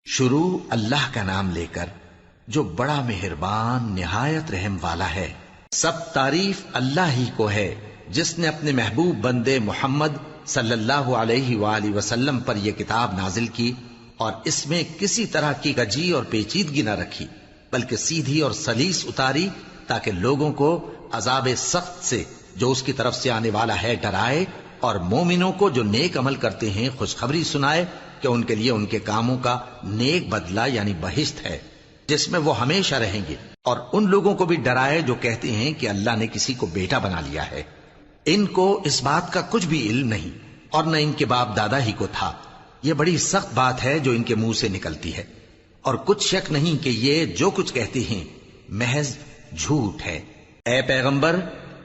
شروع اللہ کا نام لے کر جو بڑا مہربان نہایت رحم والا ہے۔ سب تعریف اللہ ہی کو ہے جس نے اپنے محبوب بندے محمد صلی اللہ علیہ وآلہ وسلم پر یہ کتاب نازل کی اور اس میں کسی طرح کی کجی اور پیچیدگی نہ رکھی، بلکہ سیدھی اور سلیس اتاری تاکہ لوگوں کو عذاب سخت سے جو اس کی طرف سے آنے والا ہے ڈرائے، اور مومنوں کو جو نیک عمل کرتے ہیں خوشخبری سنائے کہ ان کے لیے ان کے کاموں کا نیک بدلہ یعنی بہشت ہے جس میں وہ ہمیشہ رہیں گے، اور ان لوگوں کو بھی ڈرائے جو کہتے ہیں کہ اللہ نے کسی کو بیٹا بنا لیا ہے۔ ان کو اس بات کا کچھ بھی علم نہیں اور نہ ان کے باپ دادا ہی کو تھا۔ یہ بڑی سخت بات ہے جو ان کے منہ سے نکلتی ہے، اور کچھ شک نہیں کہ یہ جو کچھ کہتے ہیں محض جھوٹ ہے۔ اے پیغمبر،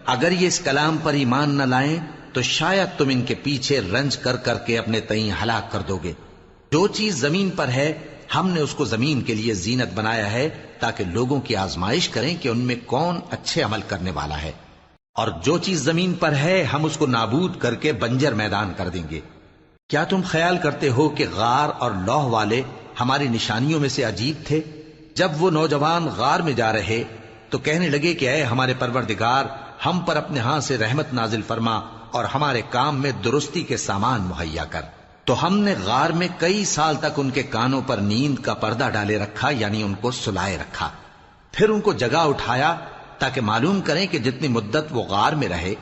اگر یہ اس کلام پر ایمان نہ لائیں تو شاید تم ان کے پیچھے رنج کر کر کے اپنے تئیں ہلاک کر دو گے۔ جو چیز زمین پر ہے ہم نے اس کو زمین کے لیے زینت بنایا ہے تاکہ لوگوں کی آزمائش کریں کہ ان میں کون اچھے عمل کرنے والا ہے، اور جو چیز زمین پر ہے ہم اس کو نابود کر کے بنجر میدان کر دیں گے۔ کیا تم خیال کرتے ہو کہ غار اور لوح والے ہماری نشانیوں میں سے عجیب تھے؟ جب وہ نوجوان غار میں جا رہے تو کہنے لگے کہ اے ہمارے پروردگار، ہم پر اپنے ہاں سے رحمت نازل فرما اور ہمارے کام میں درستی کے سامان مہیا کر۔ تو ہم نے غار میں کئی سال تک ان کے کانوں پر نیند کا پردہ ڈالے رکھا، یعنی ان کو سلائے رکھا، پھر ان کو جگا اٹھایا تاکہ معلوم کریں کہ جتنی مدت وہ غار میں رہے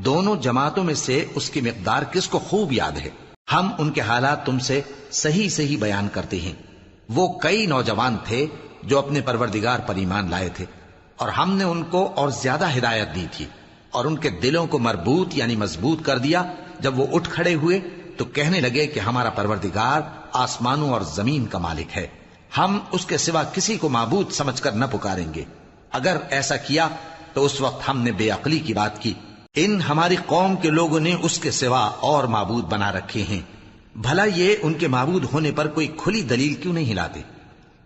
دونوں جماعتوں میں سے اس کی مقدار کس کو خوب یاد ہے۔ ہم ان کے حالات تم سے صحیح صحیح بیان کرتے ہیں۔ وہ کئی نوجوان تھے جو اپنے پروردگار پر ایمان لائے تھے، اور ہم نے ان کو اور زیادہ ہدایت دی تھی، اور ان کے دلوں کو مربوط یعنی مضبوط کر دیا۔ جب وہ اٹھ کھڑے ہوئے تو کہنے لگے کہ ہمارا پروردگار آسمانوں اور زمین کا مالک ہے، ہم اس کے سوا کسی کو معبود سمجھ کر نہ پکاریں گے۔ اگر ایسا کیا تو اس وقت ہم نے بے عقلی کی بات کی۔ ان ہماری قوم کے لوگوں نے اس کے سوا اور معبود بنا رکھے ہیں، بھلا یہ ان کے معبود ہونے پر کوئی کھلی دلیل کیوں نہیں لاتے؟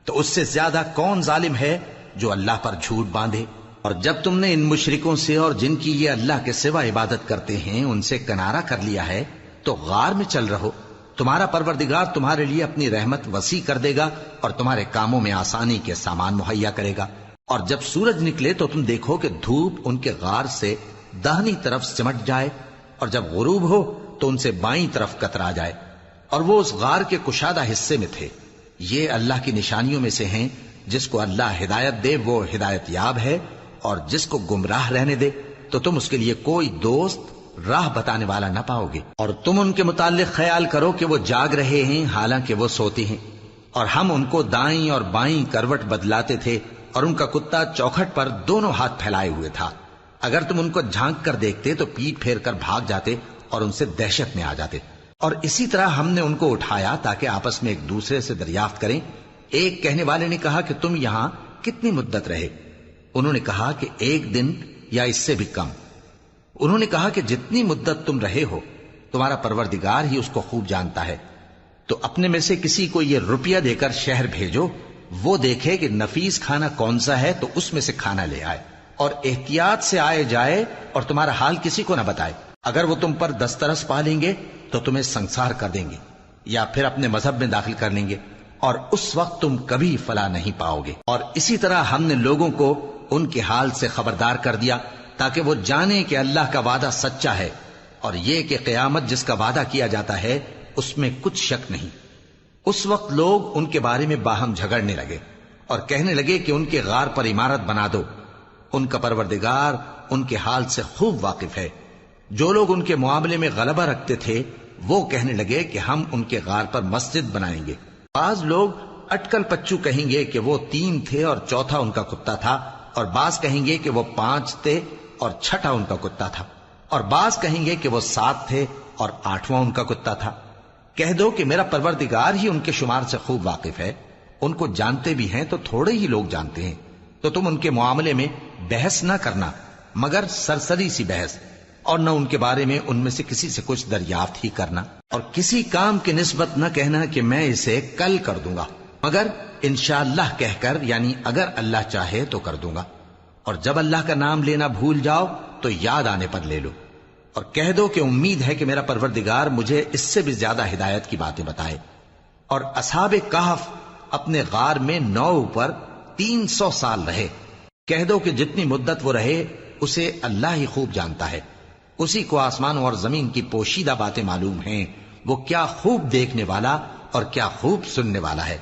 تو اس سے زیادہ کون ظالم ہے جو اللہ پر جھوٹ باندھے؟ اور جب تم نے ان مشرکوں سے اور جن کی یہ اللہ کے سوا عبادت کرتے ہیں ان سے کنارہ کر لیا ہے تو غار میں چل رہو، تمہارا پروردگار تمہارے لیے اپنی رحمت وسیع کر دے گا اور تمہارے کاموں میں آسانی کے سامان مہیا کرے گا۔ اور جب سورج نکلے تو تم دیکھو کہ دھوپ ان کے غار سے داہنی طرف سمٹ جائے، اور جب غروب ہو تو ان سے بائیں طرف کترا جائے، اور وہ اس غار کے کشادہ حصے میں تھے۔ یہ اللہ کی نشانیوں میں سے ہیں، جس کو اللہ ہدایت دے وہ ہدایت یاب ہے، اور جس کو گمراہ رہنے دے تو تم اس کے لیے کوئی دوست راہ بتانے والا نہ پاؤ گے۔ اور تم ان کے متعلق خیال کرو کہ وہ جاگ رہے ہیں حالانکہ وہ سوتے ہیں، اور ہم ان کو دائیں اور بائیں کروٹ بدلاتے تھے، اور ان کا کتا چوکھٹ پر دونوں ہاتھ پھیلائے ہوئے تھا۔ اگر تم ان کو جھانک کر دیکھتے تو پیٹ پھیر کر بھاگ جاتے اور ان سے دہشت میں آ جاتے۔ اور اسی طرح ہم نے ان کو اٹھایا تاکہ آپس میں ایک دوسرے سے دریافت کریں۔ ایک کہنے والے نے کہا کہ تم یہاں کتنی مدت رہے؟ انہوں نے کہا کہ 1 دن یا اس سے بھی کم۔ انہوں نے کہا کہ جتنی مدت تم رہے ہو تمہارا پروردگار ہی اس کو خوب جانتا ہے، تو اپنے میں سے کسی کو یہ روپیہ دے کر شہر بھیجو، وہ دیکھے کہ نفیس کھانا کون سا ہے تو اس میں سے کھانا لے آئے، اور احتیاط سے آئے جائے اور تمہارا حال کسی کو نہ بتائے۔ اگر وہ تم پر دسترس پا لیں گے تو تمہیں سنسار کر دیں گے یا پھر اپنے مذہب میں داخل کر لیں گے، اور اس وقت تم کبھی فلاح نہیں پاؤ گے۔ اور اسی طرح ہم نے لوگوں کو ان کے حال سے خبردار کر دیا تاکہ وہ جانیں کہ اللہ کا وعدہ سچا ہے، اور یہ کہ قیامت جس کا وعدہ کیا جاتا ہے اس میں کچھ شک نہیں۔ اس وقت لوگ ان کے بارے میں باہم جھگڑنے لگے اور کہنے لگے کہ ان کے غار پر عمارت بنا دو۔ ان کا پروردگار ان کے حال سے خوب واقف ہے۔ جو لوگ ان کے معاملے میں غلبہ رکھتے تھے وہ کہنے لگے کہ ہم ان کے غار پر مسجد بنائیں گے۔ بعض لوگ اٹکل پچو کہیں گے کہ وہ 3 تھے اور چوتھا ان کا کتا تھا، اور بعض کہیں گے کہ وہ 5 تھے اور چھٹا ان کا کتا تھا، اور بعض کہیں گے کہ وہ 7 تھے اور 8واں ان کا کتا تھا۔ کہہ دو کہ میرا پروردگار ہی ان کے شمار سے خوب واقف ہے، ان کو جانتے بھی ہیں تو تھوڑے ہی لوگ جانتے ہیں۔ تو تم ان کے معاملے میں بحث نہ کرنا مگر سرسری سی بحث، اور نہ ان کے بارے میں ان میں سے کسی سے کچھ دریافت ہی کرنا، اور کسی کام کی نسبت نہ کہنا کہ میں اسے کل کر دوں گا، مگر انشاءاللہ کہہ کر یعنی اگر اللہ چاہے تو کر دوں گا۔ اور جب اللہ کا نام لینا بھول جاؤ تو یاد آنے پر لے لو، اور کہہ دو کہ امید ہے کہ میرا پروردگار مجھے اس سے بھی زیادہ ہدایت کی باتیں بتائے۔ اور اصحاب کہف اپنے غار میں 9 پر 300 سال رہے۔ کہہ دو کہ جتنی مدت وہ رہے اسے اللہ ہی خوب جانتا ہے، اسی کو آسمانوں اور زمین کی پوشیدہ باتیں معلوم ہیں، وہ کیا خوب دیکھنے والا اور کیا خوب سننے والا ہے۔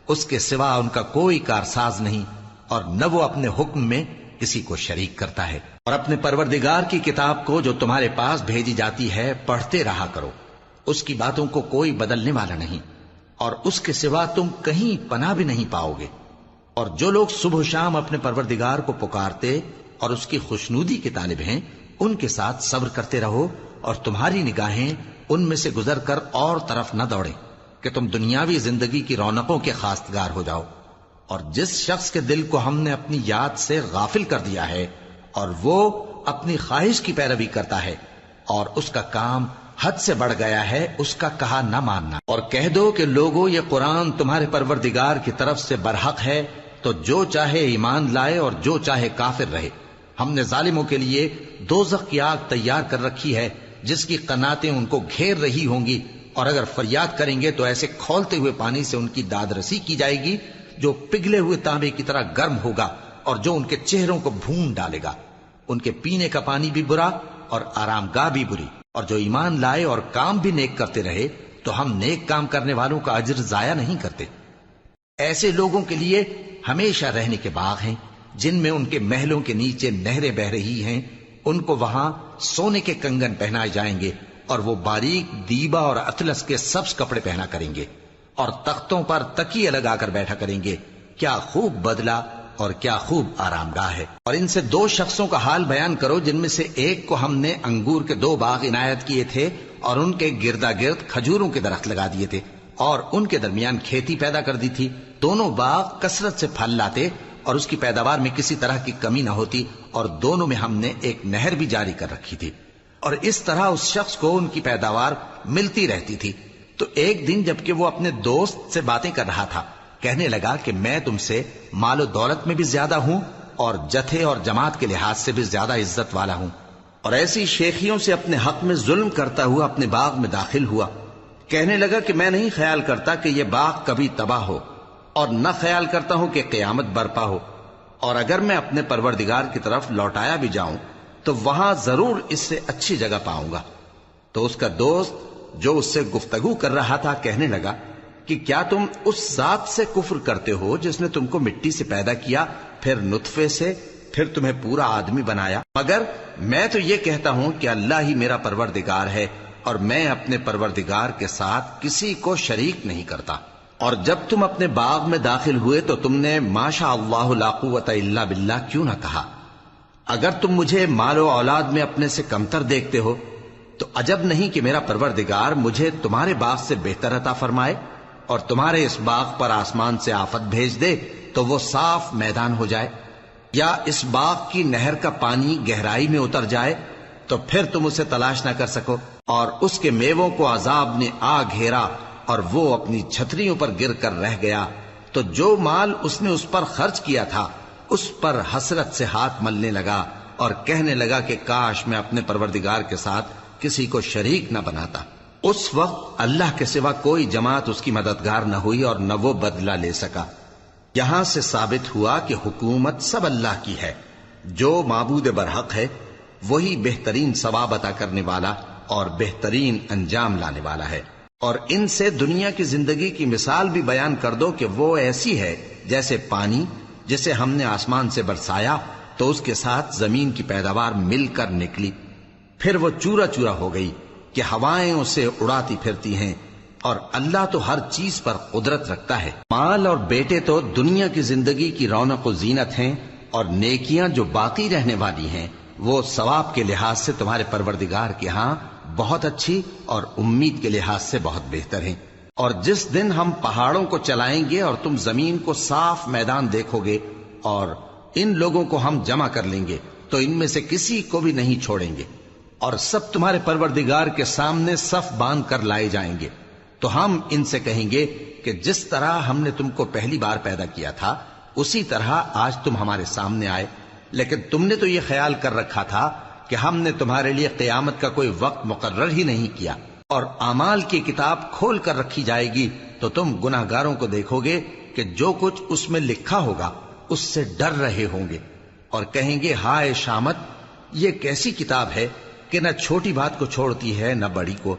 اس کے سوا ان کا کوئی کارساز نہیں، اور نہ وہ اپنے حکم میں کسی کو شریک کرتا ہے۔ اور اپنے پروردگار کی کتاب کو جو تمہارے پاس بھیجی جاتی ہے پڑھتے رہا کرو، اس کی باتوں کو کوئی بدلنے والا نہیں، اور اس کے سوا تم کہیں پناہ بھی نہیں پاؤ گے۔ اور جو لوگ صبح و شام اپنے پروردگار کو پکارتے اور اس کی خوشنودی کے طالب ہیں، ان کے ساتھ صبر کرتے رہو، اور تمہاری نگاہیں ان میں سے گزر کر اور طرف نہ دوڑیں کہ تم دنیاوی زندگی کی رونقوں کے خواستگار ہو جاؤ۔ اور جس شخص کے دل کو ہم نے اپنی یاد سے غافل کر دیا ہے اور وہ اپنی خواہش کی پیروی کرتا ہے اور اس کا کام حد سے بڑھ گیا ہے، اس کا کہا نہ ماننا۔ اور کہہ دو کہ لوگو یہ قرآن تمہارے پروردگار کی طرف سے برحق ہے، تو جو چاہے ایمان لائے اور جو چاہے کافر رہے۔ ہم نے ظالموں کے لیے دوزخ کی آگ تیار کر رکھی ہے جس کی قناتیں ان کو گھیر رہی ہوں گی، اور اگر فریاد کریں گے تو ایسے کھولتے ہوئے پانی سے ان کی داد رسی کی جائے گی جو پگھلے ہوئے تانبے کی طرح گرم ہوگا، اور جو ان کے چہروں کو بھون ڈالے گا۔ ان کے پینے کا پانی بھی برا اور آرام گاہ بھی بری۔ اور جو ایمان لائے اور کام بھی نیک کرتے رہے تو ہم نیک کام کرنے والوں کا اجر ضائع نہیں کرتے۔ ایسے لوگوں کے لیے ہمیشہ رہنے کے باغ ہیں جن میں ان کے محلوں کے نیچے نہریں بہ رہی ہیں، ان کو وہاں سونے کے کنگن پہنائے جائیں گے، اور وہ باریک دیبا اور اطلس کے سبز کپڑے پہنا کریں گے، اور تختوں پر تکیے لگا کر بیٹھا کریں گے۔ کیا خوب بدلہ اور کیا خوب آرام گاہ ہے۔ اور ان سے 2 شخصوں کا حال بیان کرو جن میں سے ایک کو ہم نے انگور کے 2 باغ عنایت کیے تھے اور ان کے گردا گرد کھجوروں کے درخت لگا دیے تھے اور ان کے درمیان کھیتی پیدا کر دی تھی۔ دونوں باغ کثرت سے پھل لاتے اور اس کی پیداوار میں کسی طرح کی کمی نہ ہوتی، اور دونوں میں ہم نے ایک نہر بھی جاری کر رکھی تھی، اور اس طرح اس شخص کو ان کی پیداوار ملتی رہتی تھی۔ تو ایک دن جبکہ وہ اپنے دوست سے باتیں کر رہا تھا، کہنے لگا کہ میں تم سے مال و دولت میں بھی زیادہ ہوں اور جتھے اور جماعت کے لحاظ سے بھی زیادہ عزت والا ہوں، اور ایسی شیخیوں سے اپنے حق میں ظلم کرتا ہوا اپنے باغ میں داخل ہوا۔ کہنے لگا کہ میں نہیں خیال کرتا کہ یہ باغ کبھی تباہ ہو، اور نہ خیال کرتا ہوں کہ قیامت برپا ہو، اور اگر میں اپنے پروردگار کی طرف لوٹایا بھی جاؤں تو وہاں ضرور اس سے اچھی جگہ پاؤں گا۔ تو اس کا دوست جو اس سے گفتگو کر رہا تھا کہنے لگا کہ کیا تم اس ذات سے کفر کرتے ہو جس نے تم کو مٹی سے پیدا کیا، پھر نطفے سے، پھر تمہیں پورا آدمی بنایا؟ مگر میں تو یہ کہتا ہوں کہ اللہ ہی میرا پروردگار ہے، اور میں اپنے پروردگار کے ساتھ کسی کو شریک نہیں کرتا۔ اور جب تم اپنے باغ میں داخل ہوئے تو تم نے ما شاء اللہ لا قوت الا باللہ کیوں نہ کہا؟ اگر تم مجھے مال و اولاد میں اپنے سے کمتر دیکھتے ہو تو عجب نہیں کہ میرا پروردگار مجھے تمہارے باغ سے بہتر عطا فرمائے، اور تمہارے اس باغ پر آسمان سے آفت بھیج دے تو وہ صاف میدان ہو جائے، یا اس باغ کی نہر کا پانی گہرائی میں اتر جائے تو پھر تم اسے تلاش نہ کر سکو، اور اس کے میووں کو عذاب نے آ گھیرا اور وہ اپنی چھتریوں پر گر کر رہ گیا، تو جو مال اس نے اس پر خرچ کیا تھا اس پر حسرت سے ہاتھ ملنے لگا اور کہنے لگا کہ کاش میں اپنے پروردگار کے ساتھ کسی کو شریک نہ بناتا۔ اس وقت اللہ کے سوا کوئی جماعت اس کی مددگار نہ ہوئی اور نہ وہ بدلہ لے سکا۔ یہاں سے ثابت ہوا کہ حکومت سب اللہ کی ہے، جو معبود برحق ہے وہی بہترین ثواب عطا کرنے والا اور بہترین انجام لانے والا ہے۔ اور ان سے دنیا کی زندگی کی مثال بھی بیان کر دو کہ وہ ایسی ہے جیسے پانی جسے ہم نے آسمان سے برسایا تو اس کے ساتھ زمین کی پیداوار مل کر نکلی، پھر وہ چورا چورا ہو گئی کہ ہوائیں اسے اڑاتی پھرتی ہیں، اور اللہ تو ہر چیز پر قدرت رکھتا ہے۔ مال اور بیٹے تو دنیا کی زندگی کی رونق و زینت ہیں، اور نیکیاں جو باقی رہنے والی ہیں وہ ثواب کے لحاظ سے تمہارے پروردگار کے ہاں بہت اچھی اور امید کے لحاظ سے بہت بہتر ہیں۔ اور جس دن ہم پہاڑوں کو چلائیں گے اور تم زمین کو صاف میدان دیکھو گے، اور ان لوگوں کو ہم جمع کر لیں گے تو ان میں سے کسی کو بھی نہیں چھوڑیں گے، اور سب تمہارے پروردگار کے سامنے صف باندھ کر لائے جائیں گے۔ تو ہم ان سے کہیں گے کہ جس طرح ہم نے تم کو پہلی بار پیدا کیا تھا اسی طرح آج تم ہمارے سامنے آئے، لیکن تم نے تو یہ خیال کر رکھا تھا کہ ہم نے تمہارے لیے قیامت کا کوئی وقت مقرر ہی نہیں کیا، اور اعمال کی کتاب کھول کر رکھی جائے گی تو تم گناہگاروں کو دیکھو گے کہ جو کچھ اس میں لکھا ہوگا اس سے ڈر رہے ہوں گے اور کہیں گے ہائے شامت، یہ کیسی کتاب ہے کہ نہ چھوٹی بات کو چھوڑتی ہے نہ بڑی کو،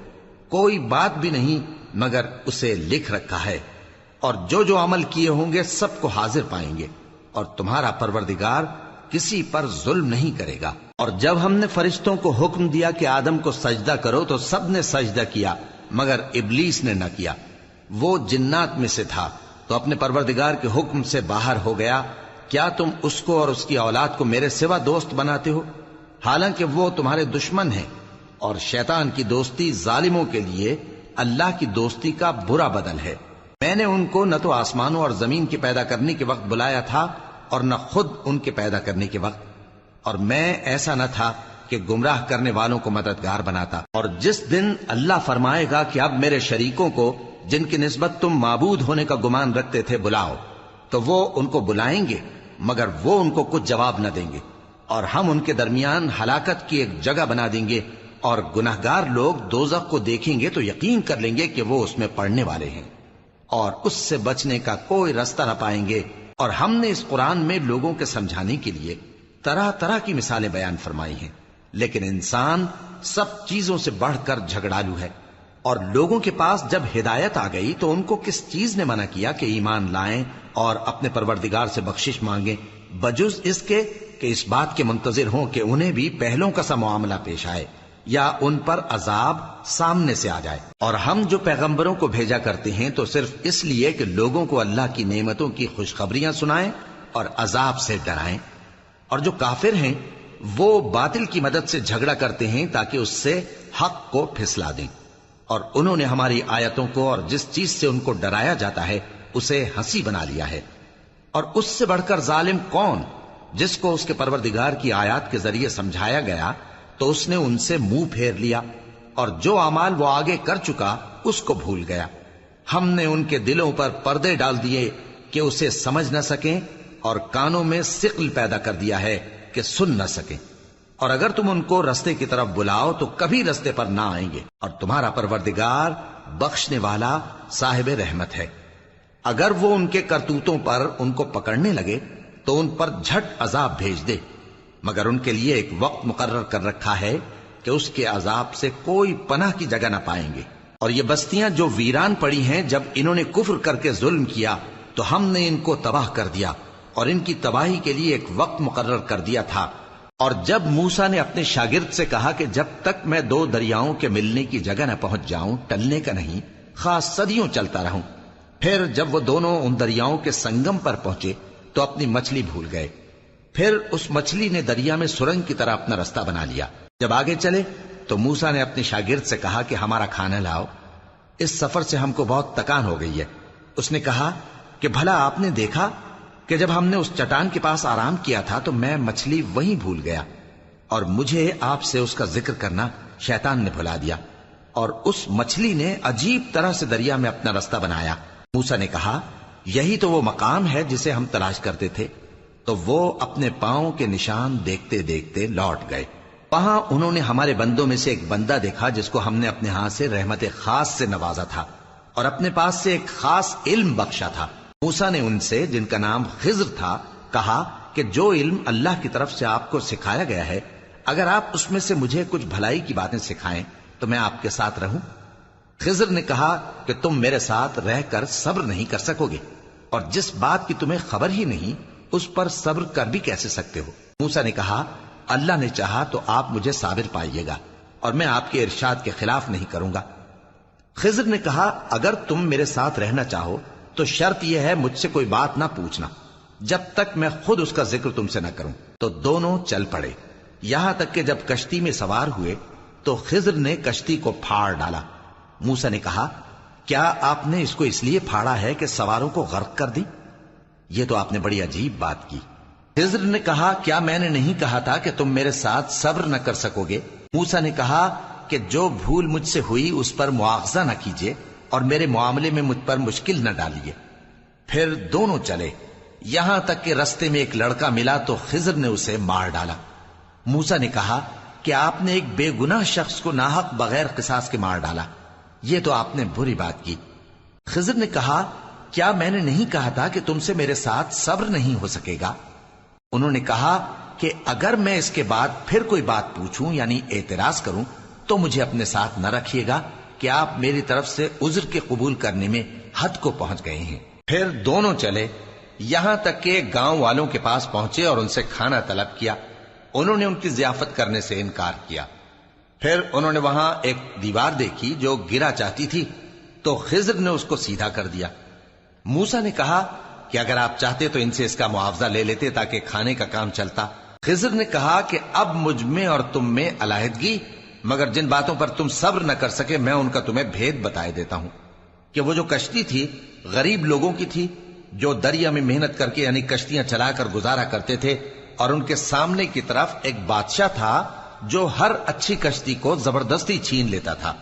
کوئی بات بھی نہیں مگر اسے لکھ رکھا ہے، اور جو جو عمل کیے ہوں گے سب کو حاضر پائیں گے، اور تمہارا پروردگار کسی پر ظلم نہیں کرے گا۔ اور جب ہم نے فرشتوں کو حکم دیا کہ آدم کو سجدہ کرو تو سب نے سجدہ کیا مگر ابلیس نے نہ کیا، وہ جنات میں سے تھا تو اپنے پروردگار کے حکم سے باہر ہو گیا۔ کیا تم اس کو اور اس کی اولاد کو میرے سوا دوست بناتے ہو، حالانکہ وہ تمہارے دشمن ہیں، اور شیطان کی دوستی ظالموں کے لیے اللہ کی دوستی کا برا بدل ہے۔ میں نے ان کو نہ تو آسمانوں اور زمین کے پیدا کرنے کے وقت بلایا تھا اور نہ خود ان کے پیدا کرنے کے وقت، اور میں ایسا نہ تھا کہ گمراہ کرنے والوں کو مددگار بناتا۔ اور جس دن اللہ فرمائے گا کہ اب میرے شریکوں کو جن کی نسبت تم معبود ہونے کا گمان رکھتے تھے بلاؤ، تو وہ ان کو بلائیں گے مگر وہ ان کو کچھ جواب نہ دیں گے، اور ہم ان کے درمیان ہلاکت کی ایک جگہ بنا دیں گے، اور گناہگار لوگ دوزخ کو دیکھیں گے تو یقین کر لیں گے کہ وہ اس میں پڑنے والے ہیں، اور اس سے بچنے کا کوئی راستہ نہ پائیں گے۔ اور ہم نے اس قرآن میں لوگوں کے سمجھانے کے لیے طرح طرح کی مثالیں بیان فرمائی ہیں، لیکن انسان سب چیزوں سے بڑھ کر جھگڑالو ہے۔ اور لوگوں کے پاس جب ہدایت آ گئی تو ان کو کس چیز نے منع کیا کہ ایمان لائیں اور اپنے پروردگار سے بخشش مانگیں، بجز اس کے کہ اس بات کے منتظر ہوں کہ انہیں بھی پہلوں کا سا معاملہ پیش آئے یا ان پر عذاب سامنے سے آ جائے۔ اور ہم جو پیغمبروں کو بھیجا کرتے ہیں تو صرف اس لیے کہ لوگوں کو اللہ کی نعمتوں کی خوشخبریاں سنائیں اور عذاب سے ڈرائیں، اور جو کافر ہیں وہ باطل کی مدد سے جھگڑا کرتے ہیں تاکہ اس سے حق کو پھسلا دیں، اور انہوں نے ہماری آیتوں کو اور جس چیز سے ان کو ڈرایا جاتا ہے اسے ہنسی بنا لیا ہے۔ اور اس سے بڑھ کر ظالم کون، جس کو اس کے پروردگار کی آیات کے ذریعے سمجھایا گیا تو اس نے ان سے منہ پھیر لیا، اور جو اعمال وہ آگے کر چکا اس کو بھول گیا۔ ہم نے ان کے دلوں پر پردے ڈال دیے کہ اسے سمجھ نہ سکیں، اور کانوں میں ثقل پیدا کر دیا ہے کہ سن نہ سکیں، اور اگر تم ان کو رستے کی طرف بلاؤ تو کبھی رستے پر نہ آئیں گے، اور تمہارا پروردگار بخشنے والا صاحب رحمت ہے۔ اگر وہ ان کے کرتوتوں پر ان کو پکڑنے لگے تو ان پر جھٹ عذاب بھیج دے، مگر ان کے لیے ایک وقت مقرر کر رکھا ہے کہ اس کے عذاب سے کوئی پناہ کی جگہ نہ پائیں گے۔ اور یہ بستیاں جو ویران پڑی ہیں، جب انہوں نے کفر کر کے ظلم کیا تو ہم نے ان کو تباہ کر دیا، اور ان کی تباہی کے لیے ایک وقت مقرر کر دیا تھا۔ اور جب موسیٰ نے اپنے شاگرد سے کہا کہ جب تک میں دو دریاؤں کے ملنے کی جگہ نہ پہنچ جاؤں ٹلنے کا نہیں، خاص صدیوں چلتا رہوں، پھر جب وہ دونوں ان دریاؤں کے سنگم پر پہنچے تو اپنی مچھلی بھول گئے، پھر اس مچھلی نے دریا میں سرنگ کی طرح اپنا رستہ بنا لیا۔ جب آگے چلے تو موسیٰ نے اپنے شاگرد سے کہا کہ ہمارا کھانا لاؤ، اس سفر سے ہم کو بہت تکان ہو گئی ہے۔ اس نے کہا کہ بھلا آپ نے دیکھا کہ جب ہم نے اس چٹان کے پاس آرام کیا تھا تو میں مچھلی وہیں بھول گیا، اور مجھے آپ سے اس کا ذکر کرنا شیطان نے بھلا دیا، اور اس مچھلی نے عجیب طرح سے دریا میں اپنا رستہ بنایا۔ موسیٰ نے کہا یہی تو وہ مقام ہے جسے ہم تلاش کرتے تھے۔ تو وہ اپنے پاؤں کے نشان دیکھتے دیکھتے لوٹ گئے۔ وہاں انہوں نے ہمارے بندوں میں سے ایک بندہ دیکھا جس کو ہم نے اپنے ہاں سے رحمت خاص سے نوازا تھا اور اپنے پاس سے ایک خاص علم بخشا تھا۔ موسیٰ نے ان سے جن کا نام خضر تھا کہا کہ جو علم اللہ کی طرف سے آپ کو سکھایا گیا ہے، اگر آپ اس میں سے مجھے کچھ بھلائی کی باتیں سکھائیں تو میں آپ کے ساتھ رہوں۔ خضر نے کہا کہ تم میرے ساتھ رہ کر صبر نہیں کر سکو گے، اور جس بات کی تمہیں خبر ہی نہیں اس پر صبر کر بھی کیسے سکتے ہو؟ موسیٰ نے کہا اللہ نے چاہا تو آپ مجھے صابر پائیے گا، اور میں آپ کے ارشاد کے خلاف نہیں کروں گا۔ خضر نے کہا اگر تم میرے ساتھ رہنا چاہو تو شرط یہ ہے مجھ سے کوئی بات نہ پوچھنا جب تک میں خود اس کا ذکر تم سے نہ کروں۔ تو دونوں چل پڑے، یہاں تک کہ جب کشتی میں سوار ہوئے تو خضر نے کشتی کو پھاڑ ڈالا۔ موسیٰ نے کہا کیا آپ نے اس کو اس لیے پھاڑا ہے کہ سواروں کو غرق کر دی؟ یہ تو آپ نے بڑی عجیب بات کی۔ خضر نے کہا کیا میں نے نہیں کہا تھا کہ تم میرے ساتھ صبر نہ کر سکو گے؟ موسیٰ نے کہا کہ جو بھول مجھ سے ہوئی اس پر مواخذہ نہ کیجیے اور میرے معاملے میں مجھ پر مشکل نہ ڈالیے۔ پھر دونوں چلے، یہاں تک کہ رستے میں ایک لڑکا ملا تو خضر نے اسے مار ڈالا۔ موسیٰ نے کہا کہ آپ نے ایک بے گناہ شخص کو ناحق بغیر قصاص کے مار ڈالا، یہ تو آپ نے بری بات کی۔ خضر نے کہا کیا میں نے نہیں کہا تھا کہ تم سے میرے ساتھ صبر نہیں ہو سکے گا؟ انہوں نے کہا کہ اگر میں اس کے بعد پھر کوئی بات پوچھوں یعنی اعتراض کروں تو مجھے اپنے ساتھ نہ رکھیے گا کہ آپ میری طرف سے عذر کے قبول کرنے میں حد کو پہنچ گئے ہیں۔ پھر دونوں چلے، یہاں تک کہ گاؤں والوں کے پاس پہنچے اور ان سے کھانا طلب کیا۔ انہوں نے ان کی ضیافت کرنے سے انکار کیا۔ پھر انہوں نے وہاں ایک دیوار دیکھی جو گرا چاہتی تھی، تو خضر نے اس کو سیدھا کر دیا۔ موسیٰ نے کہا کہ اگر آپ چاہتے تو ان سے اس کا معاوضہ لے لیتے تاکہ کھانے کا کام چلتا۔ خضر نے کہا کہ اب مجھ میں اور تم میں علیحدگی، مگر جن باتوں پر تم صبر نہ کر سکے میں ان کا تمہیں بھید بتائے دیتا ہوں کہ وہ جو کشتی تھی غریب لوگوں کی تھی جو دریا میں محنت کر کے یعنی کشتیاں چلا کر گزارا کرتے تھے، اور ان کے سامنے کی طرف ایک بادشاہ تھا جو ہر اچھی کشتی کو زبردستی چھین لیتا تھا،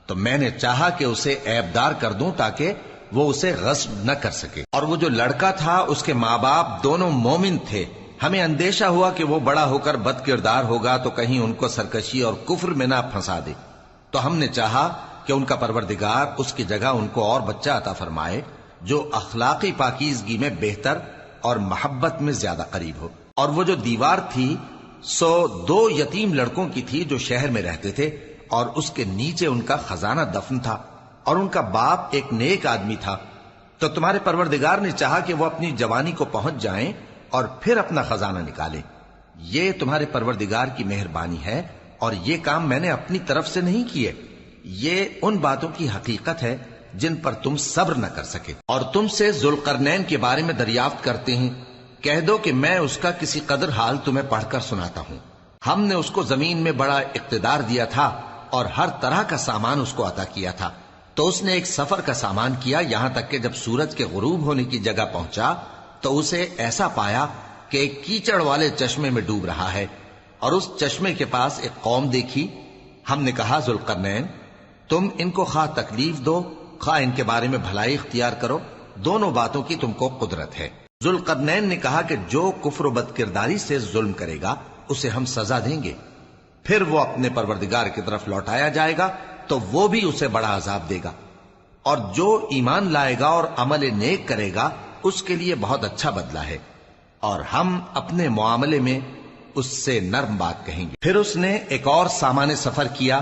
تو میں نے چاہا کہ اسے عیبدار کر دوں تاکہ وہ اسے غصب نہ کر سکے۔ اور وہ جو لڑکا تھا اس کے ماں باپ دونوں مومن تھے، ہمیں اندیشہ ہوا کہ وہ بڑا ہو کر بد کردار ہوگا تو کہیں ان کو سرکشی اور کفر میں نہ پھنسا دے، تو ہم نے چاہا کہ ان کا پروردگار اس کی جگہ ان کو اور بچہ عطا فرمائے جو اخلاقی پاکیزگی میں بہتر اور محبت میں زیادہ قریب ہو۔ اور وہ جو دیوار تھی سو 2 یتیم لڑکوں کی تھی جو شہر میں رہتے تھے، اور اس کے نیچے ان کا خزانہ دفن تھا، اور ان کا باپ ایک نیک آدمی تھا۔ تو تمہارے پروردگار نے چاہا کہ وہ اپنی جوانی کو پہنچ جائیں اور پھر اپنا خزانہ نکالیں۔ یہ تمہارے پروردگار کی مہربانی ہے، اور یہ کام میں نے اپنی طرف سے نہیں کیے، یہ ان باتوں کی حقیقت ہے جن پر تم صبر نہ کر سکے۔ اور تم سے ذوالقرنین کے بارے میں دریافت کرتے ہیں، کہہ دو کہ میں اس کا کسی قدر حال تمہیں پڑھ کر سناتا ہوں۔ ہم نے اس کو زمین میں بڑا اقتدار دیا تھا اور ہر طرح کا سامان اس کو عطا کیا تھا، تو اس نے ایک سفر کا سامان کیا، یہاں تک کہ جب سورج کے غروب ہونے کی جگہ پہنچا تو اسے ایسا پایا کہ ایک کیچڑ والے چشمے میں ڈوب رہا ہے، اور اس چشمے کے پاس ایک قوم دیکھی۔ ہم نے کہا ذوالقرنین تم ان کو خواہ تکلیف دو خواہ ان کے بارے میں بھلائی اختیار کرو، دونوں باتوں کی تم کو قدرت ہے۔ ذوالقرنین نے کہا کہ جو کفر و بد کرداری سے ظلم کرے گا اسے ہم سزا دیں گے، پھر وہ اپنے پروردگار کی طرف لوٹایا جائے گا تو وہ بھی اسے بڑا عذاب دے گا، اور جو ایمان لائے گا اور عمل نیک کرے گا اس کے لیے بہت اچھا بدلہ ہے، اور ہم اپنے معاملے میں اس سے نرم بات کہیں گے۔ پھر اس نے ایک اور سامان سفر کیا،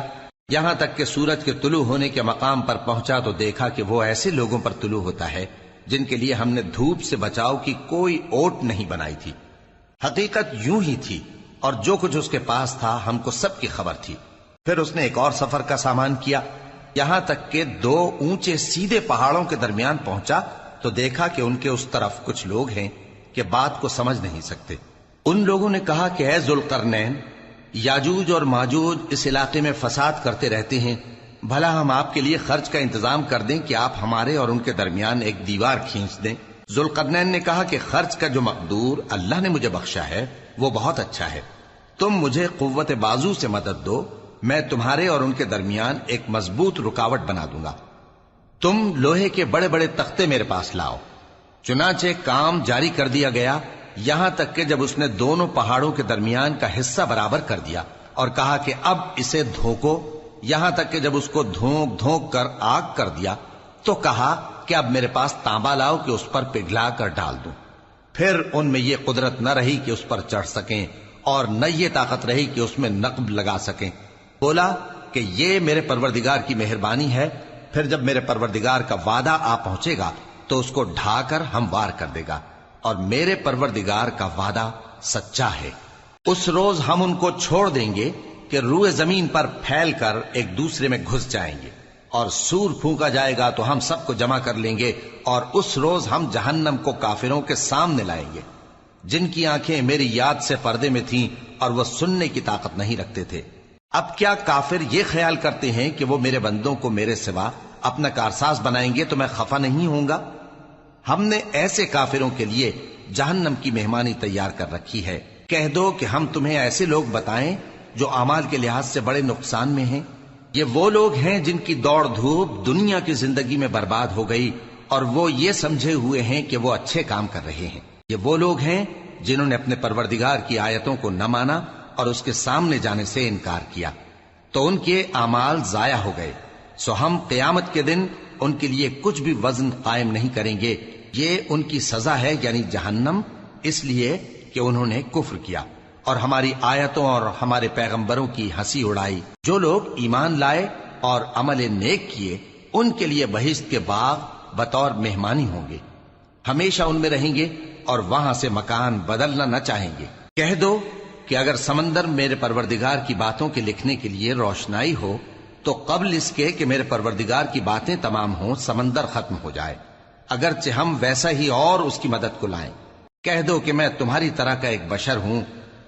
یہاں تک کہ سورج کے طلوع ہونے کے مقام پر پہنچا تو دیکھا کہ وہ ایسے لوگوں پر طلوع ہوتا ہے جن کے لیے ہم نے دھوپ سے بچاؤ کی کوئی اوٹ نہیں بنائی تھی۔ حقیقت یوں ہی تھی، اور جو کچھ اس کے پاس تھا ہم کو سب کی خبر تھی۔ پھر اس نے ایک اور سفر کا سامان کیا، یہاں تک کہ 2 اونچے سیدھے پہاڑوں کے درمیان پہنچا تو دیکھا کہ ان کے اس طرف کچھ لوگ ہیں کہ بات کو سمجھ نہیں سکتے۔ ان لوگوں نے کہا کہ اے ذوالقرنین، یاجوج اور ماجوج اس علاقے میں فساد کرتے رہتے ہیں، بھلا ہم آپ کے لیے خرچ کا انتظام کر دیں کہ آپ ہمارے اور ان کے درمیان ایک دیوار کھینچ دیں۔ ذوالقرنین نے کہا کہ خرچ کا جو مقدور اللہ نے مجھے بخشا ہے وہ بہت اچھا ہے، تم مجھے قوت بازو سے مدد دو، میں تمہارے اور ان کے درمیان ایک مضبوط رکاوٹ بنا دوں گا۔ تم لوہے کے بڑے بڑے تختے میرے پاس لاؤ۔ چنانچہ کام جاری کر دیا گیا، یہاں تک کہ جب اس نے دونوں پہاڑوں کے درمیان کا حصہ برابر کر دیا اور کہا کہ اب اسے دھوکو، یہاں تک کہ جب اس کو دھونک دھونک کر آگ کر دیا تو کہا کہ اب میرے پاس تانبا لاؤ کہ اس پر پگھلا کر ڈال دوں۔ پھر ان میں یہ قدرت نہ رہی کہ اس پر چڑھ سکیں، اور نہ یہ طاقت رہی کہ اس میں نقب لگا سکیں۔ بولا کہ یہ میرے پروردگار کی مہربانی ہے، پھر جب میرے پروردگار کا وعدہ آ پہنچے گا تو اس کو ڈھا کر ہموار کر دے گا، اور میرے پروردگار کا وعدہ سچا ہے۔ اس روز ہم ان کو چھوڑ دیں گے کہ روئے زمین پر پھیل کر ایک دوسرے میں گھس جائیں گے، اور سور پھونکا جائے گا تو ہم سب کو جمع کر لیں گے، اور اس روز ہم جہنم کو کافروں کے سامنے لائیں گے جن کی آنکھیں میری یاد سے پردے میں تھیں اور وہ سننے کی طاقت نہیں رکھتے تھے۔ اب کیا کافر یہ خیال کرتے ہیں کہ وہ میرے بندوں کو میرے سوا اپنا کارساز بنائیں گے تو میں خفا نہیں ہوں گا؟ ہم نے ایسے کافروں کے لیے جہنم کی مہمانی تیار کر رکھی ہے۔ کہہ دو کہ ہم تمہیں ایسے لوگ بتائیں جو اعمال کے لحاظ سے بڑے نقصان میں ہیں۔ یہ وہ لوگ ہیں جن کی دوڑ دھوپ دنیا کی زندگی میں برباد ہو گئی، اور وہ یہ سمجھے ہوئے ہیں کہ وہ اچھے کام کر رہے ہیں۔ یہ وہ لوگ ہیں جنہوں نے اپنے پروردگار کی آیتوں کو نہ مانا اور اس کے سامنے جانے سے انکار کیا، تو ان کے اعمال ضائع ہو گئے، سو ہم قیامت کے دن ان کے لیے کچھ بھی وزن قائم نہیں کریں گے. یہ ان کی سزا ہے یعنی جہنم، اس لیے کہ انہوں نے کفر کیا اور ہماری آیتوں اور ہمارے پیغمبروں کی ہنسی اڑائی. جو لوگ ایمان لائے اور عمل نیک کیے ان کے لیے بہشت کے باغ بطور مہمانی ہوں گے، ہمیشہ ان میں رہیں گے اور وہاں سے مکان بدلنا نہ چاہیں گے. کہہ دو کہ اگر سمندر میرے پروردگار کی باتوں کے لکھنے کے لیے روشنائی ہو تو قبل اس کے کہ میرے پروردگار کی باتیں تمام ہوں سمندر ختم ہو جائے، اگرچہ ہم ویسا ہی اور اس کی مدد کو لائیں. کہہ دو کہ میں تمہاری طرح کا ایک بشر ہوں،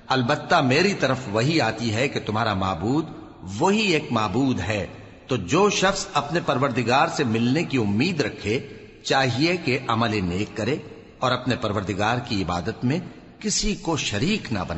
البتہ میری طرف وہی آتی ہے کہ تمہارا معبود وہی ایک معبود ہے. تو جو شخص اپنے پروردگار سے ملنے کی امید رکھے چاہیے کہ عمل نیک کرے اور اپنے پروردگار کی عبادت میں کسی کو شریک نہ بنائے.